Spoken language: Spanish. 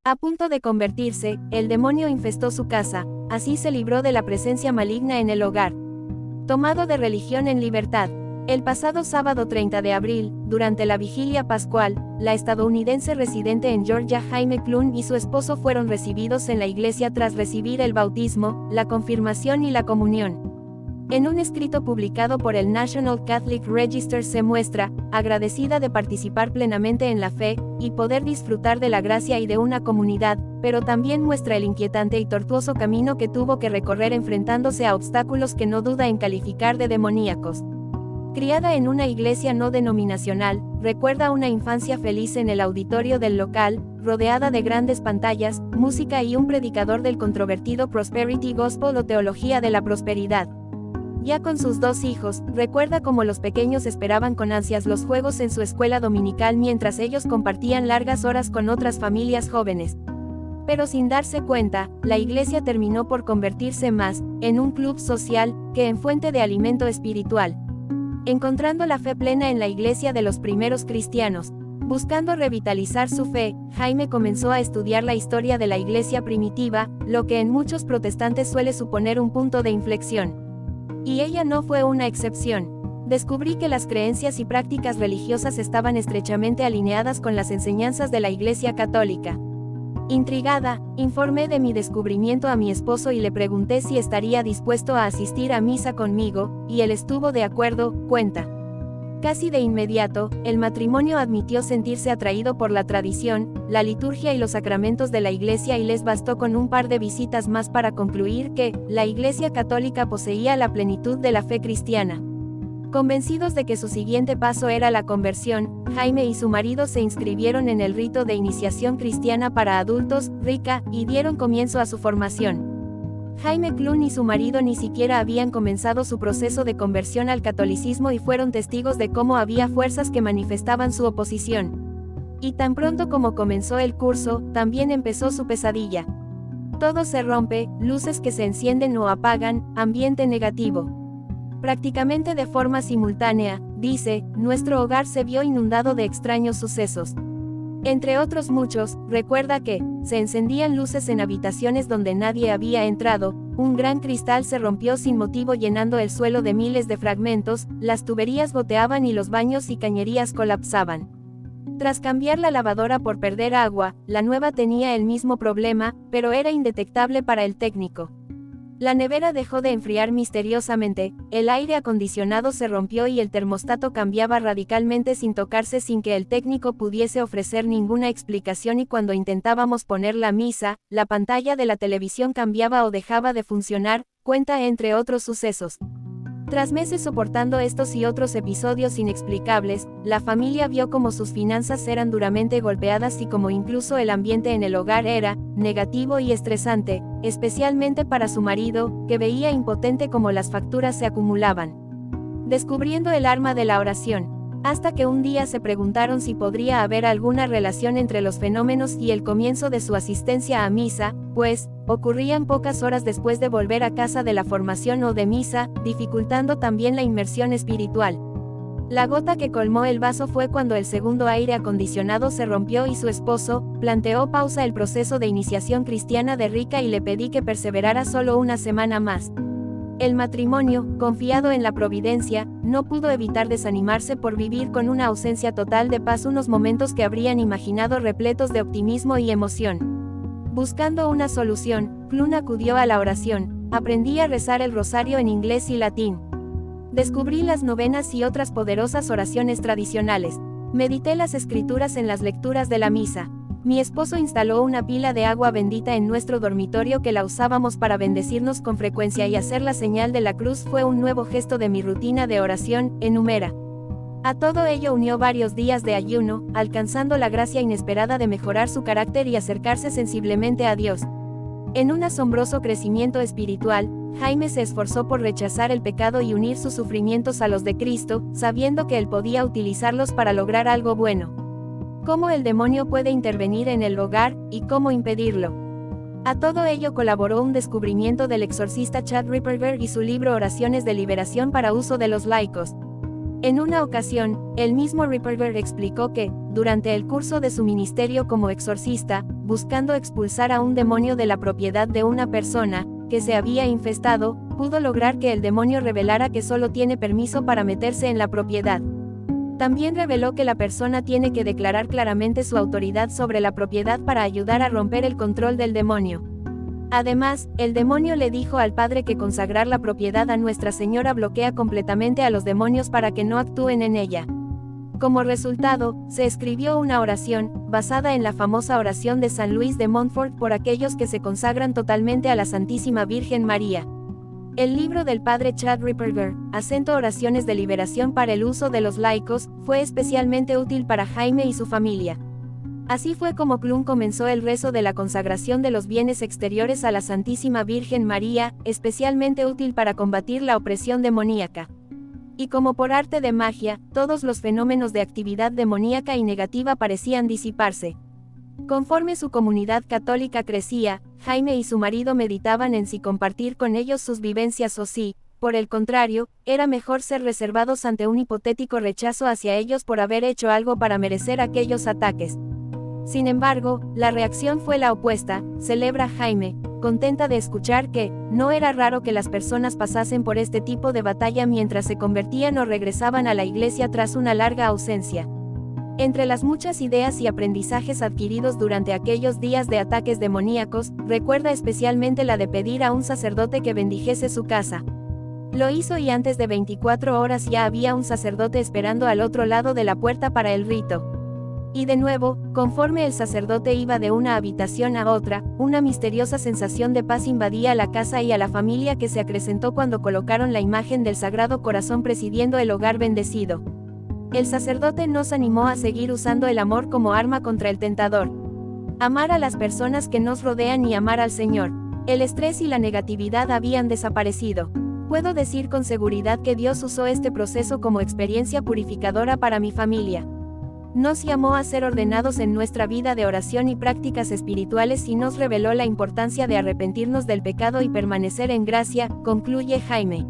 A punto de convertirse, el demonio infestó su casa, así se libró de la presencia maligna en el hogar. Tomado de Religión en Libertad. El pasado sábado 30 de abril, durante la vigilia pascual, la estadounidense residente en Georgia Jaime Clune y su esposo fueron recibidos en la iglesia tras recibir el bautismo, la confirmación y la comunión. En un escrito publicado por el National Catholic Register se muestra, agradecida de participar plenamente en la fe, y poder disfrutar de la gracia y de una comunidad, pero también muestra el inquietante y tortuoso camino que tuvo que recorrer enfrentándose a obstáculos que no duda en calificar de demoníacos. Criada en una iglesia no denominacional, recuerda una infancia feliz en el auditorio del local, rodeada de grandes pantallas, música y un predicador del controvertido Prosperity Gospel o Teología de la Prosperidad. Ya con sus 2 hijos, recuerda cómo los pequeños esperaban con ansias los juegos en su escuela dominical mientras ellos compartían largas horas con otras familias jóvenes. Pero sin darse cuenta, la iglesia terminó por convertirse más en un club social que en fuente de alimento espiritual. Encontrando la fe plena en la iglesia de los primeros cristianos, buscando revitalizar su fe, Jaime comenzó a estudiar la historia de la iglesia primitiva, lo que en muchos protestantes suele suponer un punto de inflexión. Y ella no fue una excepción. Descubrí que las creencias y prácticas religiosas estaban estrechamente alineadas con las enseñanzas de la Iglesia Católica. Intrigada, informé de mi descubrimiento a mi esposo y le pregunté si estaría dispuesto a asistir a misa conmigo, y él estuvo de acuerdo, cuenta. Casi de inmediato, el matrimonio admitió sentirse atraído por la tradición, la liturgia y los sacramentos de la iglesia y les bastó con un par de visitas más para concluir que, la Iglesia Católica poseía la plenitud de la fe cristiana. Convencidos de que su siguiente paso era la conversión, Jaime y su marido se inscribieron en el rito de iniciación cristiana para adultos, RICA, y dieron comienzo a su formación. Jaime Clune y su marido ni siquiera habían comenzado su proceso de conversión al catolicismo y fueron testigos de cómo había fuerzas que manifestaban su oposición. Y tan pronto como comenzó el curso, también empezó su pesadilla. Todo se rompe, luces que se encienden o apagan, ambiente negativo. Prácticamente de forma simultánea, dice, nuestro hogar se vio inundado de extraños sucesos. Entre otros muchos, recuerda que, se encendían luces en habitaciones donde nadie había entrado, un gran cristal se rompió sin motivo llenando el suelo de miles de fragmentos, las tuberías goteaban y los baños y cañerías colapsaban. Tras cambiar la lavadora por perder agua, la nueva tenía el mismo problema, pero era indetectable para el técnico. La nevera dejó de enfriar misteriosamente, el aire acondicionado se rompió y el termostato cambiaba radicalmente sin tocarse sin que el técnico pudiese ofrecer ninguna explicación y cuando intentábamos poner la misa, la pantalla de la televisión cambiaba o dejaba de funcionar, cuenta entre otros sucesos. Tras meses soportando estos y otros episodios inexplicables, la familia vio cómo sus finanzas eran duramente golpeadas y cómo incluso el ambiente en el hogar era negativo y estresante, especialmente para su marido, que veía impotente cómo las facturas se acumulaban. Descubriendo el arma de la oración. Hasta que un día se preguntaron si podría haber alguna relación entre los fenómenos y el comienzo de su asistencia a misa, pues, ocurrían pocas horas después de volver a casa de la formación o de misa, dificultando también la inmersión espiritual. La gota que colmó el vaso fue cuando el segundo aire acondicionado se rompió y su esposo, planteó pausa el proceso de iniciación cristiana de Rica y le pedí que perseverara solo una semana más. El matrimonio, confiado en la providencia, no pudo evitar desanimarse por vivir con una ausencia total de paz unos momentos que habrían imaginado repletos de optimismo y emoción. Buscando una solución, Clune acudió a la oración, aprendí a rezar el rosario en inglés y latín. Descubrí las novenas y otras poderosas oraciones tradicionales. Medité las escrituras en las lecturas de la misa. Mi esposo instaló una pila de agua bendita en nuestro dormitorio que la usábamos para bendecirnos con frecuencia y hacer la señal de la cruz fue un nuevo gesto de mi rutina de oración, enumera. A todo ello unió varios días de ayuno, alcanzando la gracia inesperada de mejorar su carácter y acercarse sensiblemente a Dios. En un asombroso crecimiento espiritual, Jaime se esforzó por rechazar el pecado y unir sus sufrimientos a los de Cristo, sabiendo que él podía utilizarlos para lograr algo bueno. Cómo el demonio puede intervenir en el hogar, y cómo impedirlo. A todo ello colaboró un descubrimiento del exorcista Chad Ripperger y su libro Oraciones de Liberación para uso de los laicos. En una ocasión, el mismo Ripperger explicó que, durante el curso de su ministerio como exorcista, buscando expulsar a un demonio de la propiedad de una persona que se había infestado, pudo lograr que el demonio revelara que solo tiene permiso para meterse en la propiedad. También reveló que la persona tiene que declarar claramente su autoridad sobre la propiedad para ayudar a romper el control del demonio. Además, el demonio le dijo al padre que consagrar la propiedad a Nuestra Señora bloquea completamente a los demonios para que no actúen en ella. Como resultado, se escribió una oración, basada en la famosa oración de San Luis de Montfort por aquellos que se consagran totalmente a la Santísima Virgen María. El libro del padre Chad Ripperger, Acento Oraciones de Liberación para el uso de los laicos, fue especialmente útil para Jaime y su familia. Así fue como Clun comenzó el rezo de la consagración de los bienes exteriores a la Santísima Virgen María, especialmente útil para combatir la opresión demoníaca. Y como por arte de magia, todos los fenómenos de actividad demoníaca y negativa parecían disiparse. Conforme su comunidad católica crecía, Jaime y su marido meditaban en si compartir con ellos sus vivencias o si, por el contrario, era mejor ser reservados ante un hipotético rechazo hacia ellos por haber hecho algo para merecer aquellos ataques. Sin embargo, la reacción fue la opuesta, celebra Jaime, contenta de escuchar que, no era raro que las personas pasasen por este tipo de batalla mientras se convertían o regresaban a la iglesia tras una larga ausencia. Entre las muchas ideas y aprendizajes adquiridos durante aquellos días de ataques demoníacos, recuerda especialmente la de pedir a un sacerdote que bendijese su casa. Lo hizo y antes de 24 horas ya había un sacerdote esperando al otro lado de la puerta para el rito. Y de nuevo, conforme el sacerdote iba de una habitación a otra, una misteriosa sensación de paz invadía la casa y a la familia que se acrecentó cuando colocaron la imagen del Sagrado Corazón presidiendo el hogar bendecido. El sacerdote nos animó a seguir usando el amor como arma contra el tentador. Amar a las personas que nos rodean y amar al Señor. El estrés y la negatividad habían desaparecido. Puedo decir con seguridad que Dios usó este proceso como experiencia purificadora para mi familia. Nos llamó a ser ordenados en nuestra vida de oración y prácticas espirituales y nos reveló la importancia de arrepentirnos del pecado y permanecer en gracia, concluye Jaime.